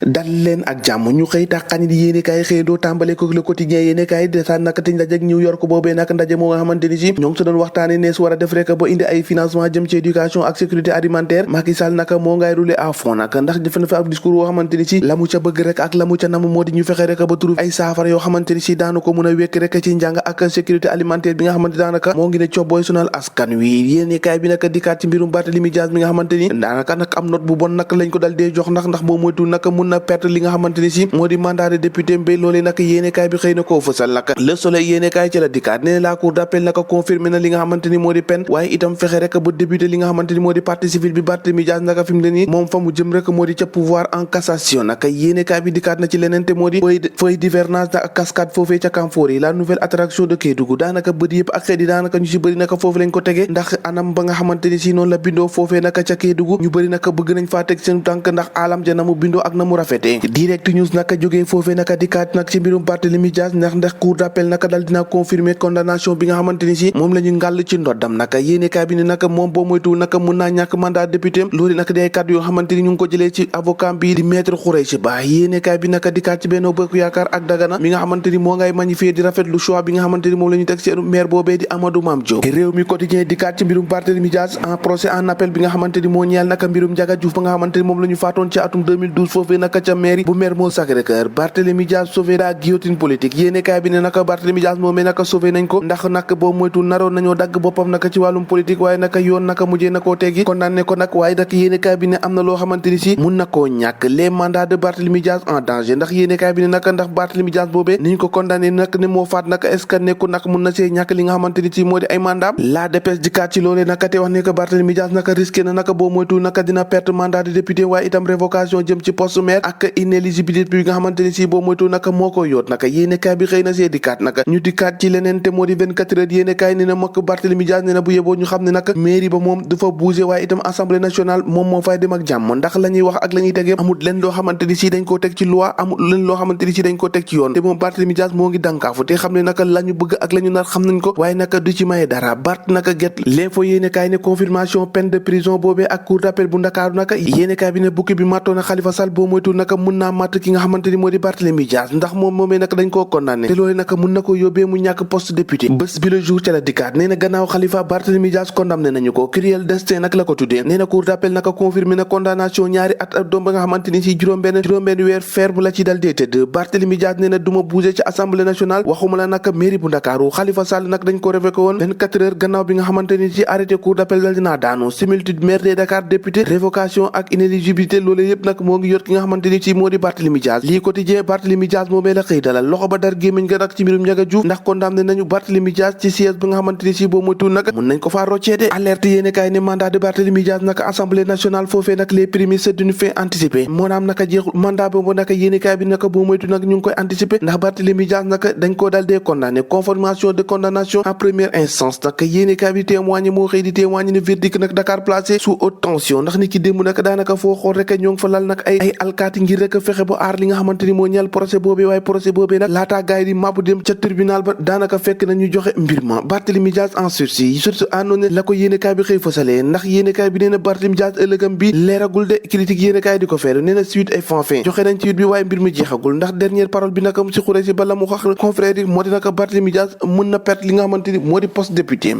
dal leen ak jàmm ñu xëy taxani di yéenekaay xëy doo tàmbale ko Le Quotidien yéenekaay desaan nag te ndaje ak New York boobee nag ndaje moo nga xamante ni si ñoo ngi sa doon waxtaane nees war a def rek ba indi ay financement jëm ci éducation ak sécurité alimentaire Macky Sall nag moo ngay rouler à fond nag ndax def na fa ab discours woo xamante ni si la mu ca bëgg rek ak la mu ca nam moo di ñu fexe rek ba trouver ay saafara yoo xamante ni si daanu ko mun a wekk rek ci njàng ak sécurité alimentaire bi nga xamante daanaka moo ngi ne cobbooy sonal askan wi yéenekaay bi nag dikkaat ci mbirum Barthélémy Dias mi nga xamante ni daanaka nag am note bu bon nag lañ ko dal dee jox ndax boo moytu nag mun na perte li nga xamante ni si moo di mandat de député mbay loolee nag yéenekaay bi xëy na koo fësal nag Le Soleil yéenekaay ci la dikkaat ne la cour d'appel nag confirmé na li nga xamante ni moo di peine waaye itam fexe rek ba débuté li nga xamante ni moo di partie civile bi Barthélémy Dias nag fi mu ne nii moom fa mu jëm rek moo di ca pouvoir en cassation nag yéenekaay bi dikkaat na ci leneen te moo di feuille d'hivernage ak cascade foofee ca Camfor yi la nouvelle attraction de Kédougou daanaka bët yëpp ak xeet yi daanaka ñu ci bëri nag foofu lañ ko tegee ndax anam ba nga xamante ni si noonu la bindoo foofee nag ca Kédougou ñu bëri nag bëgg nañ faa teg seen tànk ndax alam ja na mu bindoo ak na mu rafetee Direct News naka jógee foofee naka dikkaat nag ci mbirum Barthélémy Dias ndax cour d'appel naka dal dina confirmer condamnation bi nga xamante ni si moom la ñu ngàll ci ndoddam naka yéenekaay bi ne naka moom boo moytuwul naka mun naa ñàkk mandat député loolu naka di ay kàddu yoo xamante ni ñu ngi ko jëlee ci avocat bi di maître Khoureychi Ba yéenekaay bi naka dikkaat ci Benno Bokk Yaakaar ak Dagana mi nga xamante ni moo ngay magnifier di rafetlu choix bi nga xamante ni moom la ñu teg seen maire boobee di Amadou Mame Diop réew mi quotidien dikkaat ci mbirum Barthélémy Dias en procès en appel bi nga xamante ni moo ñeel naka mbirum Ndiaga Diouf ba nga xamante ni moom la ñu faatoon ci atum 2012 foofee naka ca mairie bu Mermoz Sacré-Cœur Barthélémy Dias sauvé la guillotine politique yéenekaay bi ne naka Barthélémy Dias moomee naka sauvé nañ ko ndax nag boo moytu naroon nañoo dagg boppam naka ci wàllum politique waaye naka yoon naka mujjee na koo teggi condamné ko nag waaye nag yéenekaay bi ne am na loo xamante ni si mun na koo ñàkk les mandats de Barthélémy Dias en danger ndax yéenekaay bi ne naka ndax Barthélémy Dias boobee niñ ko condamné nag ne moo faat naka est-ce que nekku nag mun na see ñàkk li nga xamante ni si moo di ay mandat la dépêche dikkaat ci loolee naka te wax ne que Barthélémy Dias naka risqué na naka boo moytu naka dina perte mandat de député waaye itam révocation jëm ci poste maire ak inéligibilité bi nga xamante ni si boo moytu naka moo ko yoot naka yéenekaay bi xëy na see dikkaat naka ñu dikkaat ci leneen te moo di 24 heures yéenekaay ne na makk Barthélémy Dias ne na bu yeboo ñu xam ne nag mairie ba moom du fa bouger waaye itam assemblée nationale moom moo fay dem ak jàmm ndax la ñuy wax ak la ñuy teg amul leen loo xamante ni si dañ koo teg ci loi amul leen loo xamante ni si dañ koo teg ci yoon te moom Barthélémy Dias moo ngi dànkaafu te xam ne naka la ñu bëgg ak la ñu nar xam nañ ko waaye naka du ci maye dara Bart naka get l'info yéenekaay ne confirmation peine de prison boobee ak cour d'appel bu Ndakaaru naka yéenekaay bi ne bukki bi màttoon na Khalifa Sall boo moytu naka mun naa màtt ki nga xamante ni moo di Barthélémy Dias ndax moom moomee naka dañ koo condamné te loolu naka mun na ko yóbbee mu ñàkk poste député bés bi le jour ca la dikkaat nee na gannaaw Khalifa Barthélémy Dias condamné nañu ko cruel destin nag la ko tuddee nee na cour d'appel naka confirmé na condamnation ñaari at ak doom ba nga xamante ni si juróom-benn weer ferme la ci dal dee tëdd Barthélémy Dias nee na duma bouger ci assemblée nationale waxuma la naka mairie bu Ndakaaru Khalifa Sall nag dañ ko révoqué woon 24 heures gannaaw bi nga xamante ni ci arrêté cour d'appel dal dinaa daanu similitude maire de Dakar député révocation ak inéligibilité loolu yëpp nag moo ngi yor ki nga xamante ni ci moo di Barthélémy Dias lii quotidien Barthélémy Dias moomee la xëy dalal loxo ba dar gémmiñ nga nag ci mbirum Ndiaga Diouf ndax condamné nañu Barthélémy Dias ci siège bi nga xamante ni si boo moytuwul nag mun nañ ko faa roccee de alerte yéenekaay ne mandat de Barthélémy Dias nag assemblée nationale foofee nag les prémices d'une fin anticipée moonaam naka jeexul mandat boobu naka yéenekaay bi naka boo moytu nag ñu ngi koy anticiper ndax Barthélémy Dias naka dañ koo dal dee condamné confirmation de condamnation en première instance nag yéenekaay bi témoigné moo xëy di témoigné ne verdict nag Dakar placé sous haute tension ndax ni ki démb nag daanaka foo xool rek ñoo ngi fa lal nag ay alkaati ngir rek fexe ba aar li nga xamante ni moo ñeel procès boobee waaye procès boobee nag laataa gaay di mabbu dem ca tribunal ba daanaka fekk na ñu joxe mbir ma Barthélémy Dias en sursis surtout àndoon la ko yéenekaay bi xëy fësalee ndax yéenekaay bi nee na Barthélémy Dias ëllëgam bi leeragul de critique yéenekaay di ko feelu nee na suite ay fin joxe nañ ci suite bi waaye mbir mi jeexagul ndax dernière parole bi naka si Khoureychi Ba la mu wax confrère yi moo di naka Barthélémy Dias mën na perte li nga xamante ni moo di poste député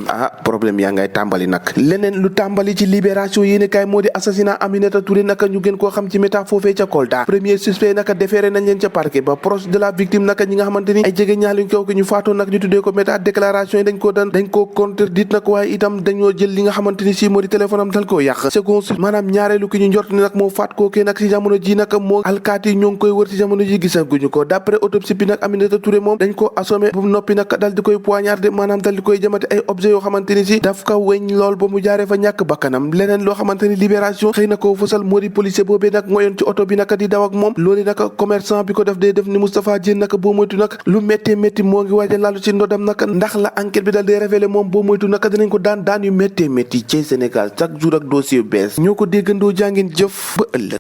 problème yaa ngay tàmbali nag leneen lu tàmbali ci libération yéenekaay moo di assassinat Aminata Touré naka ñu gën koo xam ci méta foofee ca Kolda premier suspect naka déféré nañ leen ca parquet ba proche de la victime naka ñi nga xamante ni ay jege ñaali ko ñu faatoon nag ñu tuddee ko méta déclaration yi dañ koo contredite nag waaye itam dañoo jël li nga xamante ni si moo di téléphone am dal koo yàq second maanaam ñaareelu ki ñu njort ni nag moo faat kookee nag si jamono ji nag moo alkaati ñoo ngi koy wër si jamono ji gisaguñu ko d'après autopsie bi nag Aminata Touré moom dañ ko assommé bu noppi nag dal di koy poignardé maanaam dal di koy jëmate ay objets yoo xamante ni si daf ko weñ lool ba mu jaaree fa ñàkk bakkanam leneen loo xamante ni libération xëy na ko fësal moo di policier boobee nag ngoyoon ci oto bi nag di daw ak moom loolu nag commerçant bi ko def dee def ni Moustapha Diène nag boo moytu nag lu métti métti moo ngi waaj a lalu ci ndodam nag ndax la enquête bi dal dee révélé moom boo moytu nag dinañ ko daan yu métti métti ci Sénégal chaque jour ak dossier bees ñoo ko déggandoo jàngin jëf ba ëllëg